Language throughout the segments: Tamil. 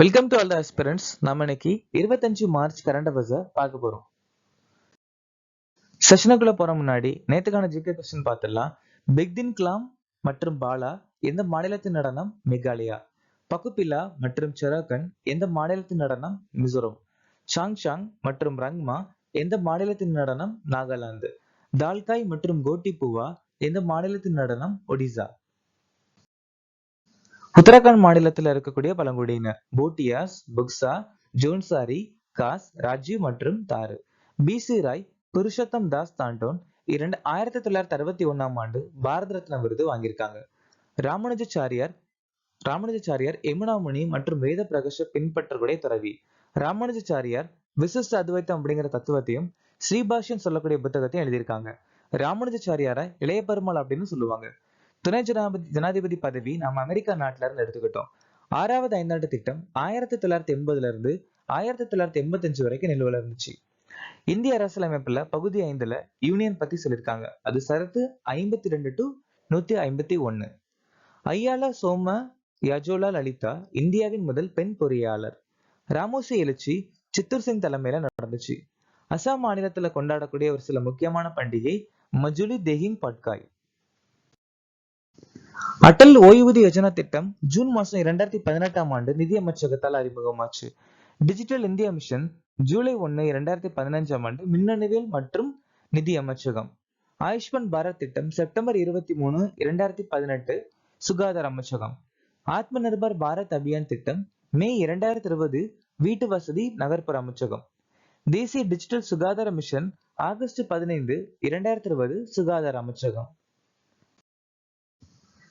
Welcome to all the aspirants. நம்ம இன்னைக்கு 25 மார்ச் கரண்ட் அஃபேர்ஸை பார்க்க போறோம். செஷனுக்குள்ள போற முன்னாடி நேத்துக்கான ஜிகே கொஸ்டின் பார்த்துடலாம். பிக்தின் கிலாம் மற்றும் பாலா எந்த மாநிலத்தின் நடனம்? மேகாலயா. பகுபிலா மற்றும் செராக்கன் எந்த மாநிலத்தின் நடனம்? மிசோரம். சாங்சாங் மற்றும் ரங்மா எந்த மாநிலத்தின் நடனம்? நாகாலாந்து. தால்காய் மற்றும் கோட்டிபுவா எந்த மாநிலத்தின் நடனம்? ஒடிசா. உத்தரகாண்ட் மாநிலத்தில் இருக்கக்கூடிய பழங்குடியினர் போட்டியாஸ், புக்சா, ஜோன்சாரி, காஸ், ராஜீவ் மற்றும் தாரு. பிசி ராய், புருஷோத்தம் தாஸ் தாண்டோன் 1961ஆம் ஆண்டு பாரத ரத்னா விருது வாங்கியிருக்காங்க. ராமானுஜாச்சாரியார் யமுனாமுனி மற்றும் வேத பிரகாஷ பின்பற்றக்கூடிய துறவி. ராமானுஜாச்சாரியார் விசிஷ்ட அத்வைத்தம் அப்படிங்கிற தத்துவத்தையும் ஸ்ரீபாஷ்யம் சொல்லக்கூடிய புத்தகத்தையும் எழுதியிருக்காங்க. ராமானுஜாச்சாரியாரை இளைய பெருமாள் அப்படின்னு சொல்லுவாங்க. துணை ஜனாதிபதி பதவி நம்ம அமெரிக்கா நாட்டுல இருந்து எடுத்துக்கிட்டோம். 6வது ஐந்தாண்டு திட்டம் 1980 இருந்து 1985 வரைக்கும் நிலுவையில் இருந்துச்சு. இந்திய அரசியலமைப்புல பகுதி 5ல யூனியன் பத்தி சொல்லியிருக்காங்க. அது சரத்து 52 to 151. ஐயாலா சோம யஜோலா லலிதா இந்தியாவின் முதல் பெண் பொறியாளர். ராமோசி எழுச்சி சித்தூர் சிங் தலைமையில நடந்துச்சு. அசாம் மாநிலத்துல கொண்டாடக்கூடிய ஒரு சில முக்கியமான பண்டிகை மஜுலி தேஹிங் பட்காய். அடல் ஓய்வூதிய யோஜனா திட்டம் ஜூன் மாசம் 2018ஆம் ஆண்டு நிதி அமைச்சகத்தால் அறிமுகமாச்சு. டிஜிட்டல் இந்தியா மிஷன் ஜூலை 1, 2015ஆம் ஆண்டு மின்னணுவியல் மற்றும் நிதி அமைச்சகம். ஆயுஷ்மான் பாரத் திட்டம் செப்டம்பர் 23, 2018 சுகாதார அமைச்சகம். ஆத்ம நிர்பர் பாரத் அபியான் திட்டம் மே 2020 வீட்டு வசதி நகர்ப்புற அமைச்சகம். தேசிய டிஜிட்டல் சுகாதார மிஷன் ஆகஸ்ட் 15, 2020 சுகாதார அமைச்சகம்.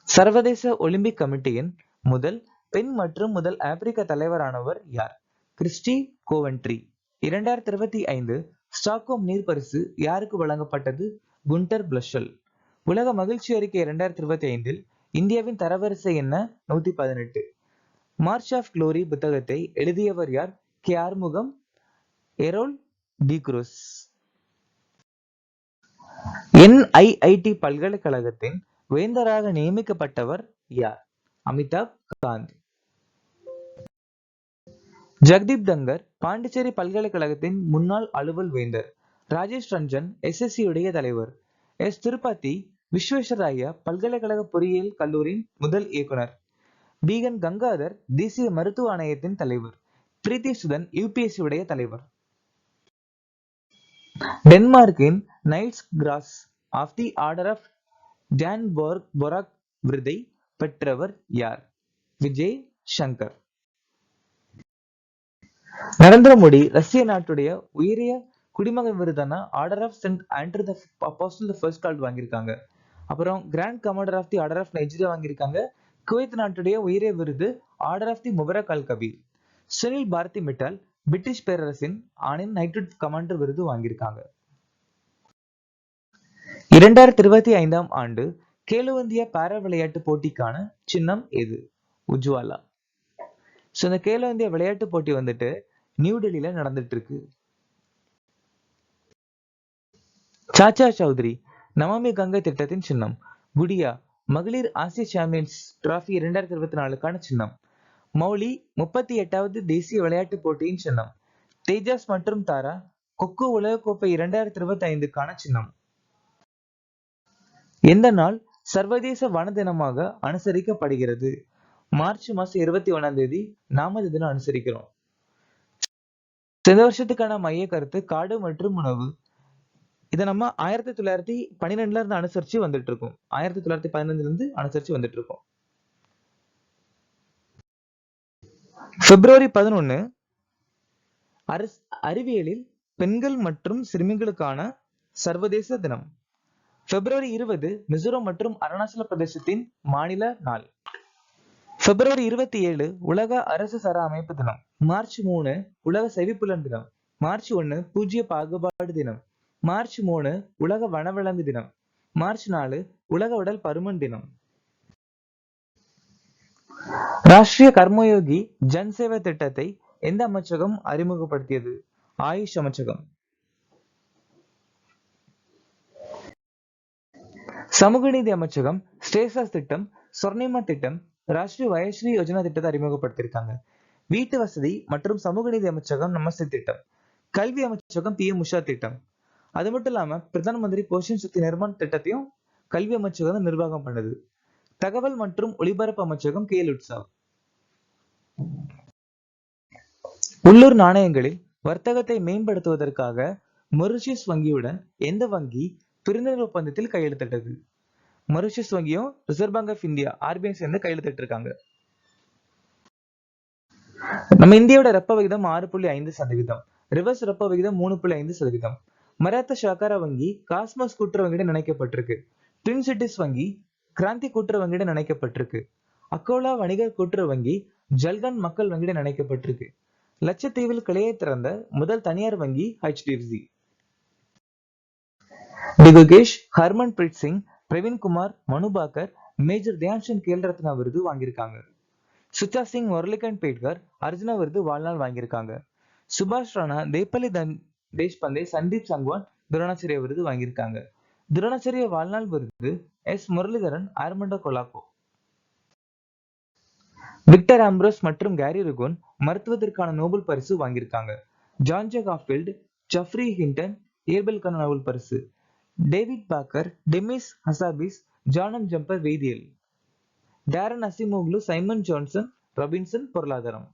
சர்வதேச ஒலிம்பிக் கமிட்டியின் முதல் பெண் மற்றும் முதல் ஆப்பிரிக்க தலைவரானவர் யார்? Christie Coventry. 2025 ஸ்டாக்ஹோம் நீர் பரிசு யாருக்கு வழங்கப்பட்டது? குண்டர் பிளஷல். உலக மகிழ்ச்சி அறிக்கை 2025இல் இந்தியாவின் தரவரிசை என்ன? 118. மார்ச் ஆஃப் குளோரி புத்தகத்தை எழுதியவர் யார்? K Arumugam, Errol D'Cruz. NIIT பல்கலைக்கழகத்தின் வேந்தராக நியமிக்கப்பட்டவர் யார்? அமிதாப் காந்த். ஜெகதீப் தங்கர் பாண்டிச்சேரி பல்கலைக்கழகத்தின் முன்னாள் அலுவல் வேந்தர். ராஜேஷ் ரஞ்சன் SSC உடைய தலைவர். திருப்பதி விஸ்வேஸ்வரய்யா பல்கலைக்கழக பொறியியல் கல்லூரியின் முதல் இயக்குனர். பீகன் கங்காதர் தேசிய மருத்துவ ஆணையத்தின் தலைவர். பிரீத்தி சுதன் UPSC உடைய தலைவர். டென்மார்க்கின் knights cross of the order of Dannebrog விருதை பெற்றவர் யார்? விஜய் சங்கர். நரேந்திர மோடி ரஷ்ய நாட்டுடைய உயரிய குடிமகன் விருதான order of saint Andrew the apostle first called வாங்கியிருக்காங்க. அப்புறம் grand commander of the order of Nigeria வாங்கியிருக்காங்க. குவைத் நாட்டுடைய உயரிய விருது order of the Mubarak al Kabeer. Sunil Bharti Mittal British பேரரசின் ஆணின் நைட்ரூட் கமாண்டர் விருது வாங்கியிருக்காங்க. 2025ஆம் ஆண்டு கேலோ இந்தியா பாரா விளையாட்டு போட்டிக்கான சின்னம் எது? உஜ்வாலா. இந்த கேலோ இந்தியா விளையாட்டு போட்டி வந்துட்டு நியூ டெல்லியில நடந்துட்டு இருக்கு. சாச்சா சௌத்ரி நமாமி கங்கை திட்டத்தின் சின்னம். குடியா மகளிர் ஆசிய சாம்பியன்ஸ் டிராபி 2024க்கான சின்னம். மௌலி 38வது தேசிய விளையாட்டு போட்டியின் சின்னம். தேஜாஸ் மற்றும் தாரா கொக்கோ உலகக்கோப்பை 2025க்கான சின்னம். எந்த நாள் சர்வதேச வன தினமாக அனுசரிக்கப்படுகிறது? மார்ச் மாசம் 21ஆம் தேதி நாம இந்த தினம் அனுசரிக்கிறோம். இந்த வருஷத்துக்கான மைய கருத்து காடு மற்றும் உணவு. இதை நம்ம 1912ல இருந்து அனுசரிச்சு வந்துட்டு இருக்கோம். 1915ல இருந்து அனுசரிச்சு வந்துட்டு இருக்கோம். பிப்ரவரி 11 அறிவியலில் பெண்கள் மற்றும் சிறுமிகளுக்கான சர்வதேச தினம். பிப்ரவரி 20 மிசோரம் மற்றும் அருணாச்சல பிரதேசத்தின் மாநில நாள். பிப்ரவரி 27 உலக அரசு சர அமைப்பு தினம். மார்ச் 3 உலக செவிப்புலன் தினம். மார்ச் 1 பூஜ்ய பாகுபாடு தினம். மார்ச் 3 உலக வனவிலங்கு தினம். மார்ச் 4 உலக உடல் பருமன் தினம். ராஷ்டிரிய கர்மயோகி ஜன் சேவை திட்டத்தை எந்த அமைச்சகம் அறிமுகப்படுத்தியது? ஆயுஷ் அமைச்சகம். சமூக நீதி அமைச்சகம் ஸ்டேசாஸ் திட்டம், சொர்ணிமா திட்டம், ராஷ்டிரிய வயஸ்ரீ யோஜனா திட்டத்தை அறிமுகப்படுத்தியிருக்காங்க. வீட்டு வசதி மற்றும் சமூக நீதி அமைச்சகம் நமஸ்தே திட்டம். கல்வி அமைச்சகம் PM உஷா திட்டம். அது மட்டும் இல்லாம பிரதான் மந்திரி போஷன் சக்தி நிர்மாண் திட்டத்தையும் கல்வி அமைச்சகம் தான் நிர்வாகம் பண்ணுது. தகவல் மற்றும் ஒலிபரப்பு அமைச்சகம் KL உட்சாவ். உள்ளூர் நாணயங்களில் வர்த்தகத்தை மேம்படுத்துவதற்காக மொரிஷியஸ் வங்கியுடன் எந்த வங்கி புரிந்துணர்வு ஒப்பந்தத்தில் கையெழுத்திட்டது? மொரிஷியஸ் வங்கியும் Reserve Bank of India RBI சேர்ந்து கையெழுத்திட்டு இருக்காங்க. நம்ம இந்தியாவோட ரெப்ப விகிதம் 6.5%, ரிவர்ஸ் ரெப்ப விகிதம் 3.5%. மராத்தா சஹகார வங்கி காஸ்மோஸ் கூட்டுறவு வங்கியுடன் இணைக்கப்பட்டிருக்கு. ட்வின் சிட்டிஸ் வங்கி கிராந்தி கூட்டுறவு வங்கியுடன் இணைக்கப்பட்டிருக்கு. அக்கோலா வணிகர் கூட்டுறவு வங்கி ஜல்கன் மக்கள் வங்கியுடன் இணைக்கப்பட்டிருக்கு. லட்சத்தீவில் கிளையை திறந்த முதல் தனியார் வங்கி HDFC. டிகுகேஷ், ஹர்மன் பிரீத் சிங், பிரவீன் குமார், மனு பாக்கர் மேஜர் தியான்சந்த் கேல் ரத்னா விருது வாங்கியிருக்காங்க. சுச்சா சிங், முரளிகாந்த் பேட்கர் அர்ஜுனா விருது வாழ்நாள் வாங்கியிருக்காங்க. சுபாஷ் ராணா, தேப்பலி தேஷ்பந்தே, சந்தீப் சங்வான் துரோணாச்சாரிய விருது வாங்கியிருக்காங்க. துரோணாச்சாரிய வாழ்நாள் விருது S. முரளிதரன், ஆர்மண்டோ கொலாக்கோ. விக்டர் ஆம்ப்ரோஸ் மற்றும் கேரி ருகோன் மருத்துவத்திற்கான நோபல் பரிசு வாங்கியிருக்காங்க. ஜான் ஜே காஃபீல்ட், ஜஃப்ரி ஹிண்டன் இயற்பியலுக்கான நோபல் பரிசு. டேவிட் பாக்கர், டெமிஸ் ஹசாபிஸ், ஜானம் ஜம்பர் வேதியியல். டேரன் அசிமோக்லு, சைமன் ஜான்சன் ராபின்சன் பொருளாதாரம்.